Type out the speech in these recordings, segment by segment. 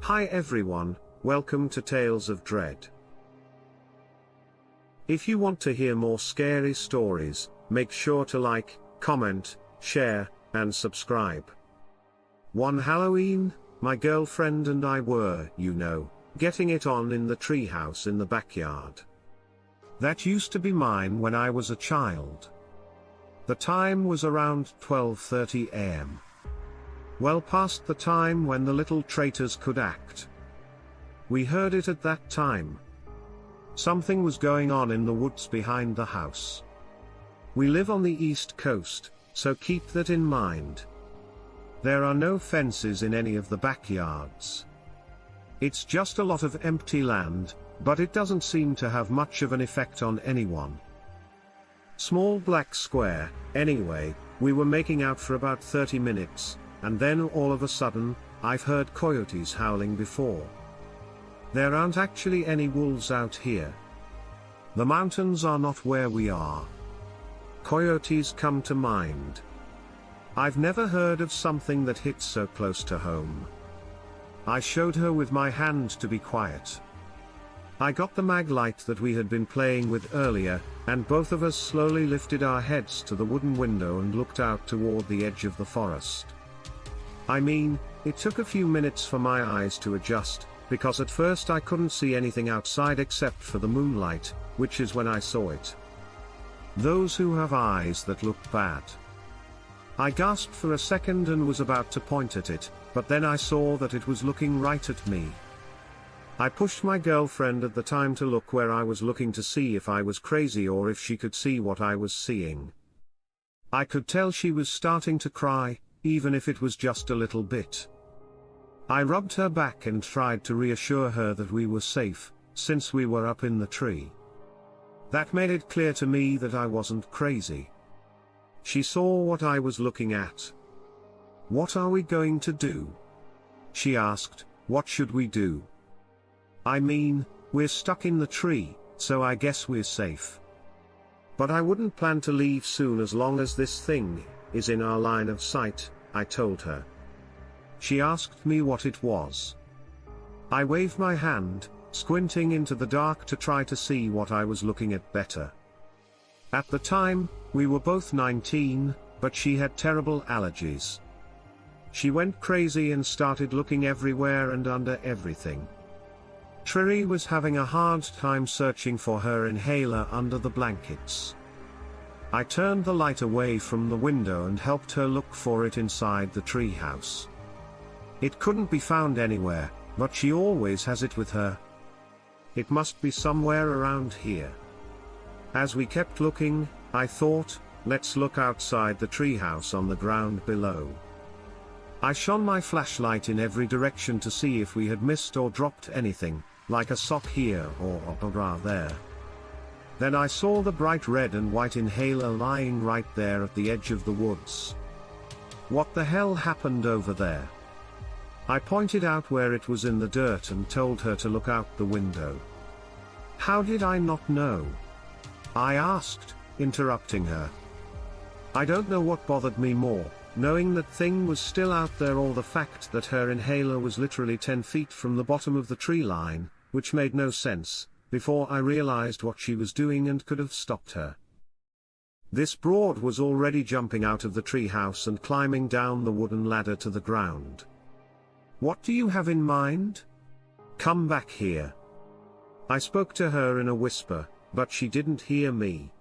Hi everyone, welcome to Tales of Dread. If you want to hear more scary stories, make sure to like, comment, share, and subscribe. One Halloween, my girlfriend and I were, getting it on in the treehouse in the backyard. That used to be mine when I was a child. The time was around 12:30 a.m. Well past the time when the little traitors could act. We heard it at that time. Something was going on in the woods behind the house. We live on the East Coast, so keep that in mind. There are no fences in any of the backyards. It's just a lot of empty land, but it doesn't seem to have much of an effect on anyone. Small black square, anyway, we were making out for about 30 minutes. And then all of a sudden, I've heard coyotes howling before. There aren't actually any wolves out here. The mountains are not where we are. Coyotes come to mind. I've never heard of something that hits so close to home. I showed her with my hand to be quiet. I got the mag light that we had been playing with earlier, and both of us slowly lifted our heads to the wooden window and looked out toward the edge of the forest. I mean, it took a few minutes for my eyes to adjust, because at first I couldn't see anything outside except for the moonlight, which is when I saw it. Those who have eyes that look bad. I gasped for a second and was about to point at it, but then I saw that it was looking right at me. I pushed my girlfriend at the time to look where I was looking to see if I was crazy or if she could see what I was seeing. I could tell she was starting to cry, even if it was just a little bit. I rubbed her back and tried to reassure her that we were safe, since we were up in the tree. That made it clear to me that I wasn't crazy. She saw what I was looking at. "What are we going to do?" she asked. "What should we do?" I mean, we're stuck in the tree, so I guess we're safe. But I wouldn't plan to leave soon as long as this thing is in our line of sight, I told her. She asked me what it was. I waved my hand, squinting into the dark to try to see what I was looking at better. At the time, we were both 19, but she had terrible allergies. She went crazy and started looking everywhere and under everything. Triri was having a hard time searching for her inhaler under the blankets. I turned the light away from the window and helped her look for it inside the treehouse. It couldn't be found anywhere, but she always has it with her. It must be somewhere around here. As we kept looking, I thought, let's look outside the treehouse on the ground below. I shone my flashlight in every direction to see if we had missed or dropped anything, like a sock here or a bra there. Then I saw the bright red and white inhaler lying right there at the edge of the woods. What the hell happened over there? I pointed out where it was in the dirt and told her to look out the window. How did I not know? I asked, interrupting her. I don't know what bothered me more, knowing that thing was still out there or the fact that her inhaler was literally 10 feet from the bottom of the tree line, which made no sense, before I realized what she was doing and could have stopped her. This broad was already jumping out of the treehouse and climbing down the wooden ladder to the ground. What do you have in mind? Come back here. I spoke to her in a whisper, but she didn't hear me.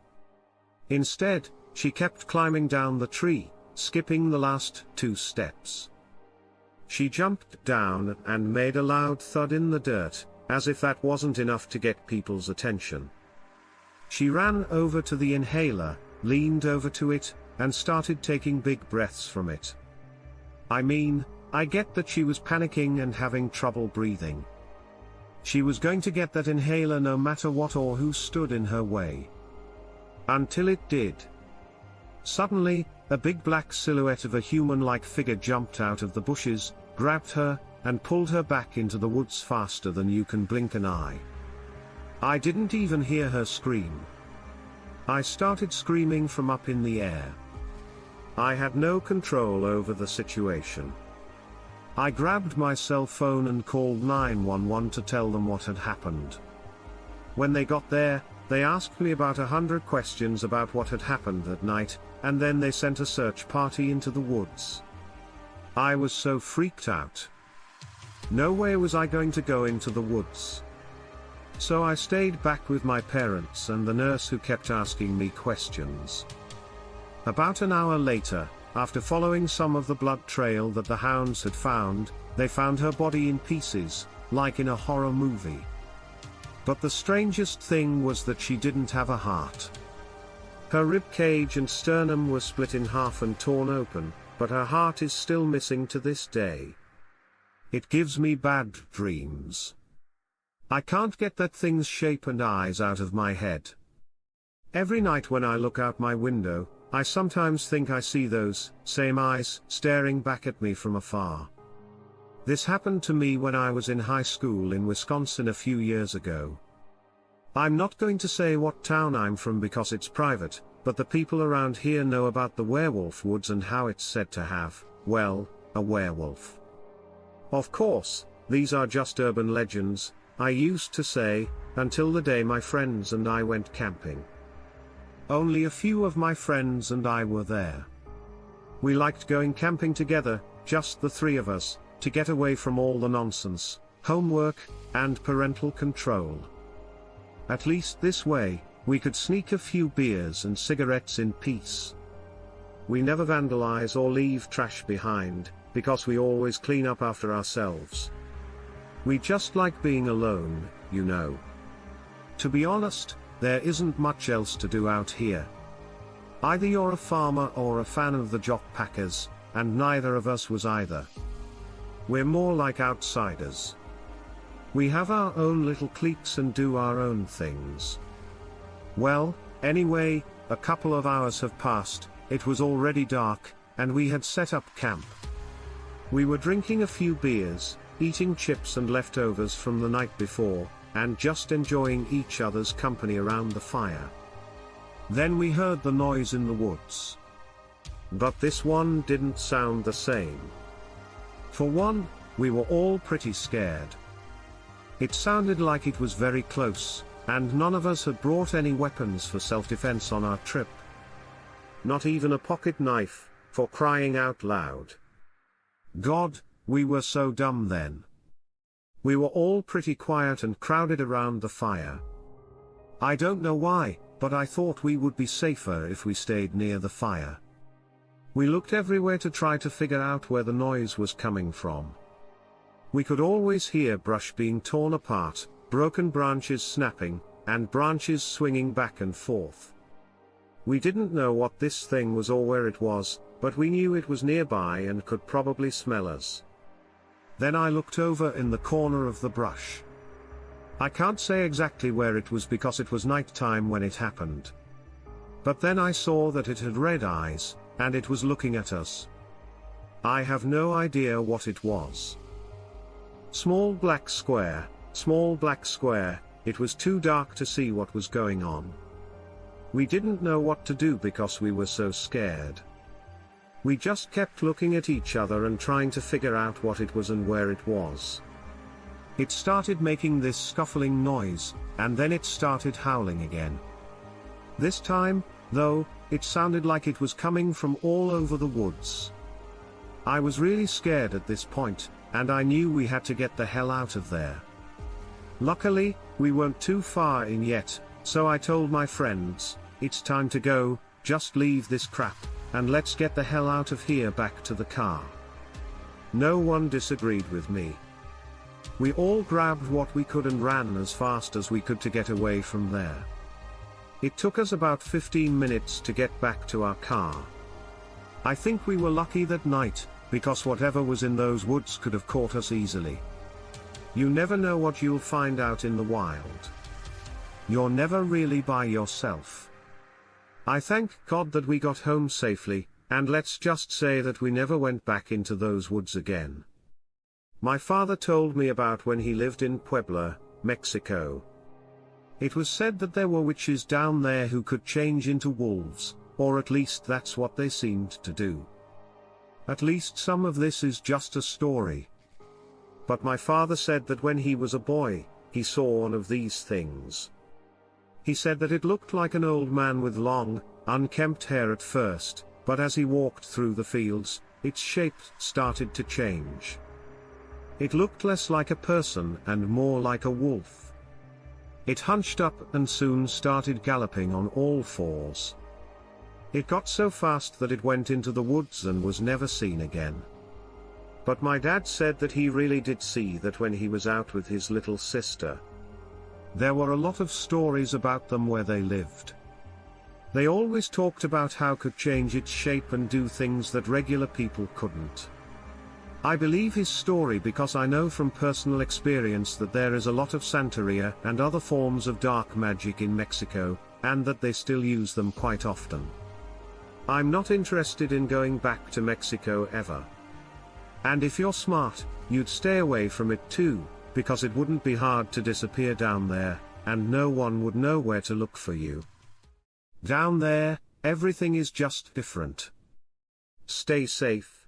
Instead, she kept climbing down the tree, skipping the last 2 steps. She jumped down and made a loud thud in the dirt, as if that wasn't enough to get people's attention. She ran over to the inhaler, leaned over to it, and started taking big breaths from it. I mean, I get that she was panicking and having trouble breathing. She was going to get that inhaler no matter what or who stood in her way. Until it did. Suddenly, a big black silhouette of a human-like figure jumped out of the bushes, grabbed her, and pulled her back into the woods faster than you can blink an eye. I didn't even hear her scream. I started screaming from up in the air. I had no control over the situation. I grabbed my cell phone and called 911 to tell them what had happened. When they got there, they asked me about 100 questions about what had happened that night, and then they sent a search party into the woods. I was so freaked out. No way was I going to go into the woods. So I stayed back with my parents and the nurse who kept asking me questions. About an hour later, after following some of the blood trail that the hounds had found, they found her body in pieces, like in a horror movie. But the strangest thing was that she didn't have a heart. Her rib cage and sternum were split in half and torn open, but her heart is still missing to this day. It gives me bad dreams. I can't get that thing's shape and eyes out of my head. Every night when I look out my window, I sometimes think I see those same eyes staring back at me from afar. This happened to me when I was in high school in Wisconsin a few years ago. I'm not going to say what town I'm from because it's private, but the people around here know about the werewolf woods and how it's said to have, well, a werewolf. Of course, these are just urban legends, I used to say, until the day my friends and I went camping. Only a few of my friends and I were there. We liked going camping together, just the three of us, to get away from all the nonsense, homework, and parental control. At least this way, we could sneak a few beers and cigarettes in peace. We never vandalize or leave trash behind, because we always clean up after ourselves. We just like being alone, you know. To be honest, there isn't much else to do out here. Either you're a farmer or a fan of the Jock Packers, and neither of us was either. We're more like outsiders. We have our own little cliques and do our own things. Well, anyway, a couple of hours have passed, it was already dark, and we had set up camp. We were drinking a few beers, eating chips and leftovers from the night before, and just enjoying each other's company around the fire. Then we heard the noise in the woods. But this one didn't sound the same. For one, we were all pretty scared. It sounded like it was very close, and none of us had brought any weapons for self-defense on our trip. Not even a pocket knife, for crying out loud. God, we were so dumb then. We were all pretty quiet and crowded around the fire. I don't know why, but I thought we would be safer if we stayed near the fire. We looked everywhere to try to figure out where the noise was coming from. We could always hear brush being torn apart, broken branches snapping, and branches swinging back and forth. We didn't know what this thing was or where it was, but we knew it was nearby and could probably smell us. Then I looked over in the corner of the brush. I can't say exactly where it was because it was night time when it happened. But then I saw that it had red eyes, and it was looking at us. I have no idea what it was. Small black square, it was too dark to see what was going on. We didn't know what to do because we were so scared. We just kept looking at each other and trying to figure out what it was and where it was. It started making this scuffling noise, and then it started howling again. This time, though, it sounded like it was coming from all over the woods. I was really scared at this point, and I knew we had to get the hell out of there. Luckily, we weren't too far in yet, so I told my friends, it's time to go, just leave this crap, and let's get the hell out of here back to the car. No one disagreed with me. We all grabbed what we could and ran as fast as we could to get away from there. It took us about 15 minutes to get back to our car. I think we were lucky that night, because whatever was in those woods could have caught us easily. You never know what you'll find out in the wild. You're never really by yourself. I thank God that we got home safely, and let's just say that we never went back into those woods again. My father told me about when he lived in Puebla, Mexico. It was said that there were witches down there who could change into wolves, or at least that's what they seemed to do. At least some of this is just a story. But my father said that when he was a boy, he saw one of these things. He said that it looked like an old man with long, unkempt hair at first, but as he walked through the fields, its shape started to change. It looked less like a person and more like a wolf. It hunched up and soon started galloping on all fours. It got so fast that it went into the woods and was never seen again. But my dad said that he really did see that when he was out with his little sister. There were a lot of stories about them where they lived. They always talked about how it could change its shape and do things that regular people couldn't. I believe his story because I know from personal experience that there is a lot of Santeria and other forms of dark magic in Mexico, and that they still use them quite often. I'm not interested in going back to Mexico ever. And if you're smart, you'd stay away from it too, because it wouldn't be hard to disappear down there, and no one would know where to look for you. Down there, everything is just different. Stay safe.